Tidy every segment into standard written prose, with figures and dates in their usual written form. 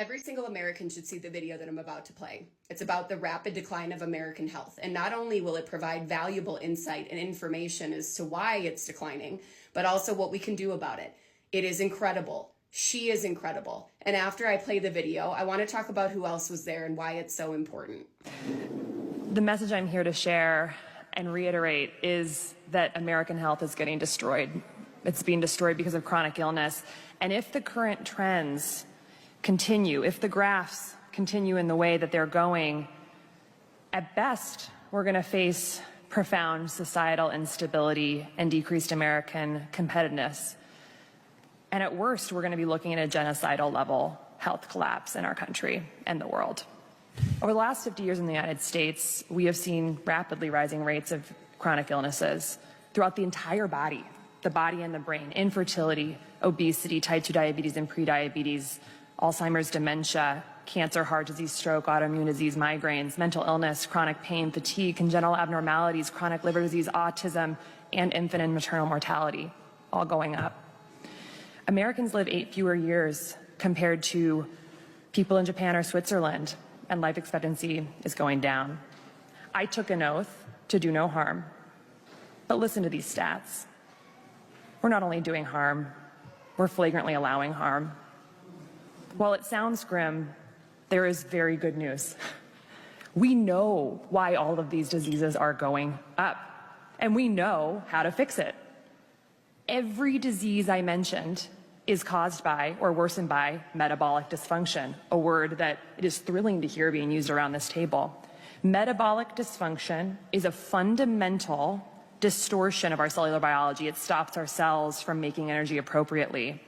Every single American should see the video that I'm about to play. It's about the rapid decline of American health. And not only will it provide valuable insight and information as to why it's declining, but also what we can do about it. It is incredible. She is incredible. And after I play the video, I want to talk about who else was there and why it's so important. The message I'm here to share and reiterate is that American health is getting destroyed. It's being destroyed because of chronic illness. And if the current trends continue, if the graphs continue in the way that they're going, at best, we're going to face profound societal instability and decreased American competitiveness. And at worst, we're going to be looking at a genocidal level health collapse in our country and the world. Over the last 50 years in the United States, we have seen rapidly rising rates of chronic illnesses throughout the entire body, the body and the brain: infertility, obesity, type 2 diabetes and prediabetes, Alzheimer's, dementia, cancer, heart disease, stroke, autoimmune disease, migraines, mental illness, chronic pain, fatigue, congenital abnormalities, chronic liver disease, autism, and infant and maternal mortality, all going up. Americans live 8 fewer years compared to people in Japan or Switzerland, and life expectancy is going down. I took an oath to do no harm, but listen to these stats. We're not only doing harm, we're flagrantly allowing harm. While it sounds grim, there is very good news. We know why all of these diseases are going up, and we know how to fix it. Every disease I mentioned is caused by or worsened by metabolic dysfunction, a word that it is thrilling to hear being used around this table. Metabolic dysfunction is a fundamental distortion of our cellular biology. It stops our cells from making energy appropriately.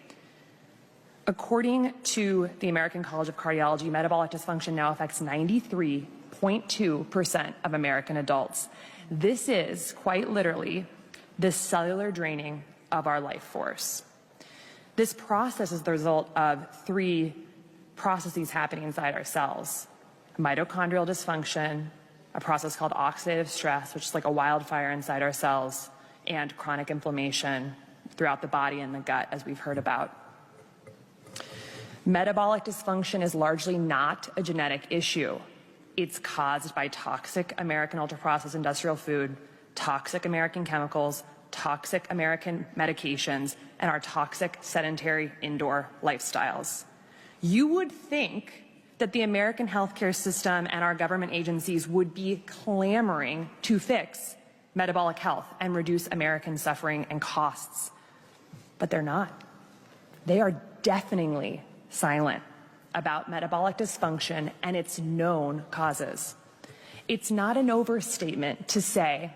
According to the American College of Cardiology, metabolic dysfunction now affects 93.2% of American adults. This is quite literally the cellular draining of our life force. This process is the result of 3 processes happening inside our cells: mitochondrial dysfunction, a process called oxidative stress, which is like a wildfire inside our cells, and chronic inflammation throughout the body and the gut, as we've heard about. Metabolic dysfunction is largely not a genetic issue. It's caused by toxic American ultra-processed industrial food, toxic American chemicals, toxic American medications, and our toxic sedentary indoor lifestyles. You would think that the American healthcare system and our government agencies would be clamoring to fix metabolic health and reduce American suffering and costs, but they're not. They are deafeningly silent about metabolic dysfunction and its known causes. It's not an overstatement to say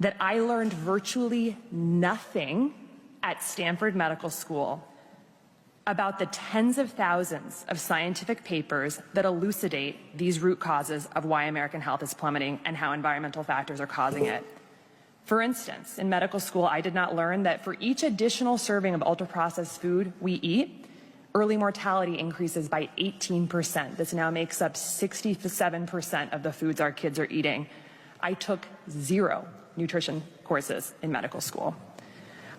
that I learned virtually nothing at Stanford Medical School about the tens of thousands of scientific papers that elucidate these root causes of why American health is plummeting and how environmental factors are causing it. For instance, in medical school, I did not learn that for each additional serving of ultra-processed food we eat, early mortality increases by 18%. This now makes up 67% of the foods our kids are eating. I took 0 nutrition courses in medical school.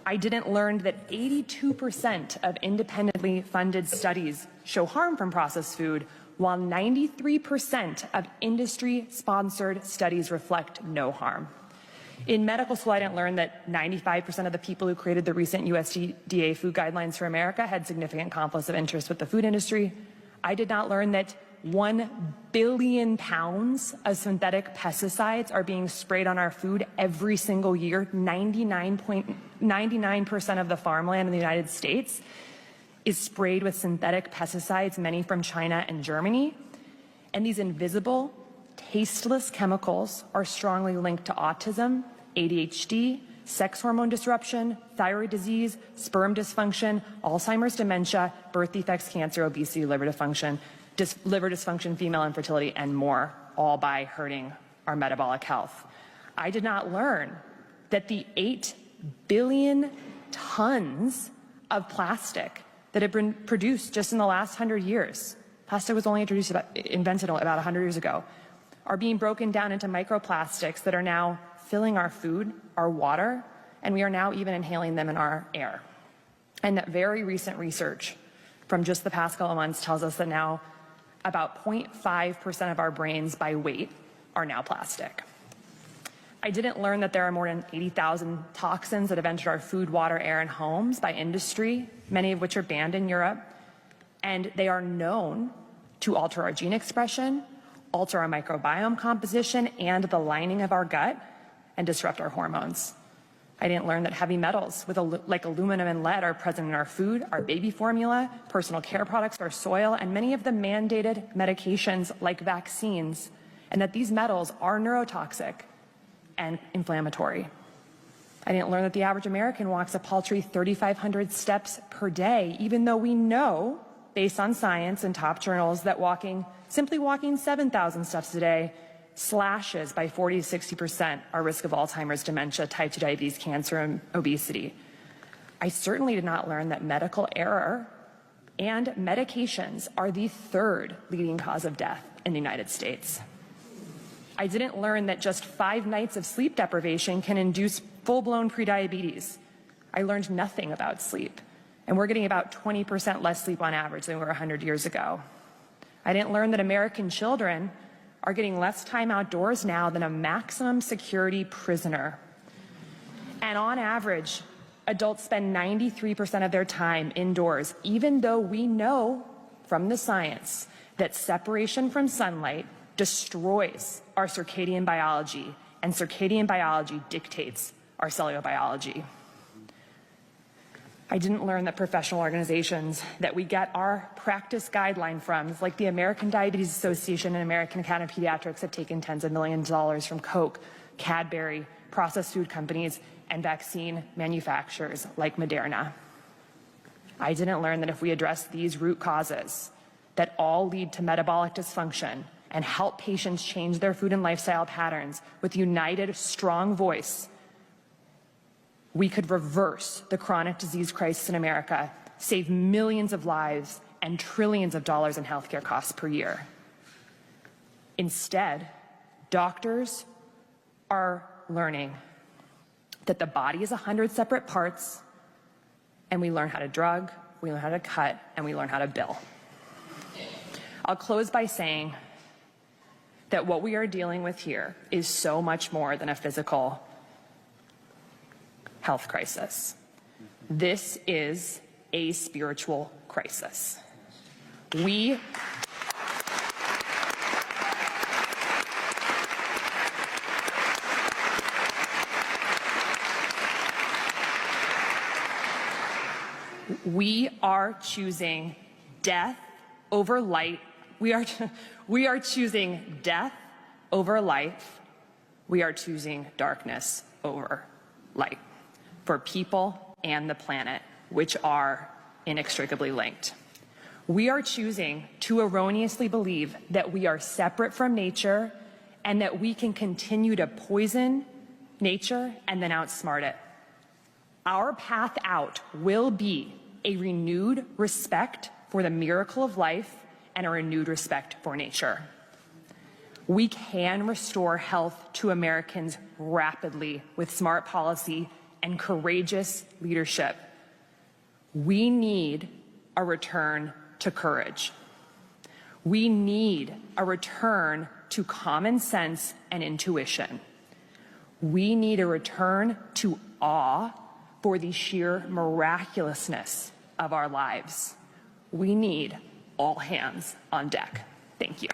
I didn't learn that 82% of independently funded studies show harm from processed food, while 93% of industry-sponsored studies reflect no harm. In medical school, I didn't learn that 95% of the people who created the recent USDA food guidelines for America had significant conflicts of interest with the food industry. I did not learn that 1 billion pounds of synthetic pesticides are being sprayed on our food every single year. 99% of the farmland in the United States is sprayed with synthetic pesticides, many from China and Germany. And these invisible, tasteless chemicals are strongly linked to autism, ADHD, sex hormone disruption, thyroid disease, sperm dysfunction, Alzheimer's, dementia, birth defects, cancer, obesity, liver dysfunction, female infertility, and more, all by hurting our metabolic health. I did not learn that the 8 billion tons of plastic that have been produced just in the last 100 years, plastic was only invented about 100 years ago, are being broken down into microplastics that are now filling our food, our water, and we are now even inhaling them in our air. And that very recent research from just the past couple of months tells us that now about 0.5% of our brains by weight are now plastic. I didn't learn that there are more than 80,000 toxins that have entered our food, water, air, and homes by industry, many of which are banned in Europe, and they are known to alter our gene expression, alter our microbiome composition and the lining of our gut, and disrupt our hormones. I didn't learn that heavy metals like aluminum and lead are present in our food, our baby formula, personal care products, our soil, and many of the mandated medications like vaccines, and that these metals are neurotoxic and inflammatory. I didn't learn that the average American walks a paltry 3,500 steps per day, even though we know, based on science and top journals, that simply walking 7,000 steps a day slashes by 40 to 60% our risk of Alzheimer's, dementia, type 2 diabetes, cancer, and obesity. I certainly did not learn that medical error and medications are the third leading cause of death in the United States. I didn't learn that just 5 nights of sleep deprivation can induce full-blown prediabetes. I learned nothing about sleep, and we're getting about 20% less sleep on average than we were 100 years ago. I didn't learn that American children are getting less time outdoors now than a maximum security prisoner. And on average, adults spend 93% of their time indoors, even though we know from the science that separation from sunlight destroys our circadian biology, and circadian biology dictates our cellular biology. I didn't learn that professional organizations that we get our practice guideline from, like the American Diabetes Association and American Academy of Pediatrics, have taken tens of millions of dollars from Coke, Cadbury, processed food companies, and vaccine manufacturers like Moderna. I didn't learn that if we address these root causes that all lead to metabolic dysfunction and help patients change their food and lifestyle patterns with united, strong voice, we could reverse the chronic disease crisis in America, save millions of lives and trillions of dollars in healthcare costs per year. Instead, doctors are learning that the body is 100 separate parts, and we learn how to drug, we learn how to cut, and we learn how to bill. I'll close by saying that what we are dealing with here is so much more than a physical health crisis. This is a spiritual crisis. We are choosing death over light. We are choosing death over life. We are choosing darkness over light for people and the planet, which are inextricably linked. We are choosing to erroneously believe that we are separate from nature and that we can continue to poison nature and then outsmart it. Our path out will be a renewed respect for the miracle of life and a renewed respect for nature. We can restore health to Americans rapidly with smart policy and courageous leadership. We need a return to courage. We need a return to common sense and intuition. We need a return to awe for the sheer miraculousness of our lives. We need all hands on deck. Thank you.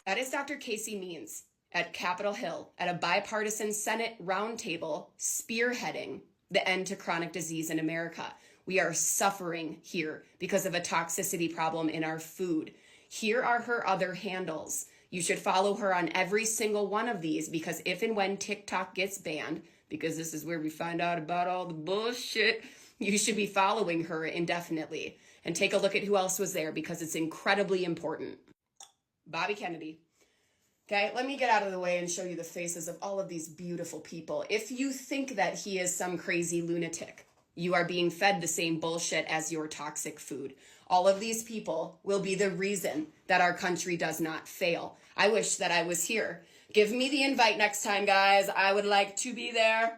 That is Dr. Casey Means at Capitol Hill at a bipartisan Senate roundtable spearheading the end to chronic disease in America. We are suffering here because of a toxicity problem in our food. Here are her other handles. You should follow her on every single one of these, because if and when TikTok gets banned, because this is where we find out about all the bullshit, you should be following her indefinitely. And take a look at who else was there, because it's incredibly important. Bobby Kennedy. Okay, let me get out of the way and show you the faces of all of these beautiful people. If you think that he is some crazy lunatic, you are being fed the same bullshit as your toxic food. All of these people will be the reason that our country does not fail. I wish that I was here. Give me the invite next time, guys. I would like to be there.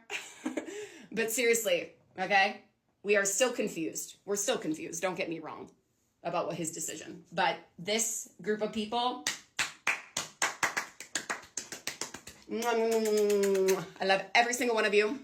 But seriously, okay? We are still confused. We're still confused. Don't get me wrong about what his decision. But this group of people, I love every single one of you.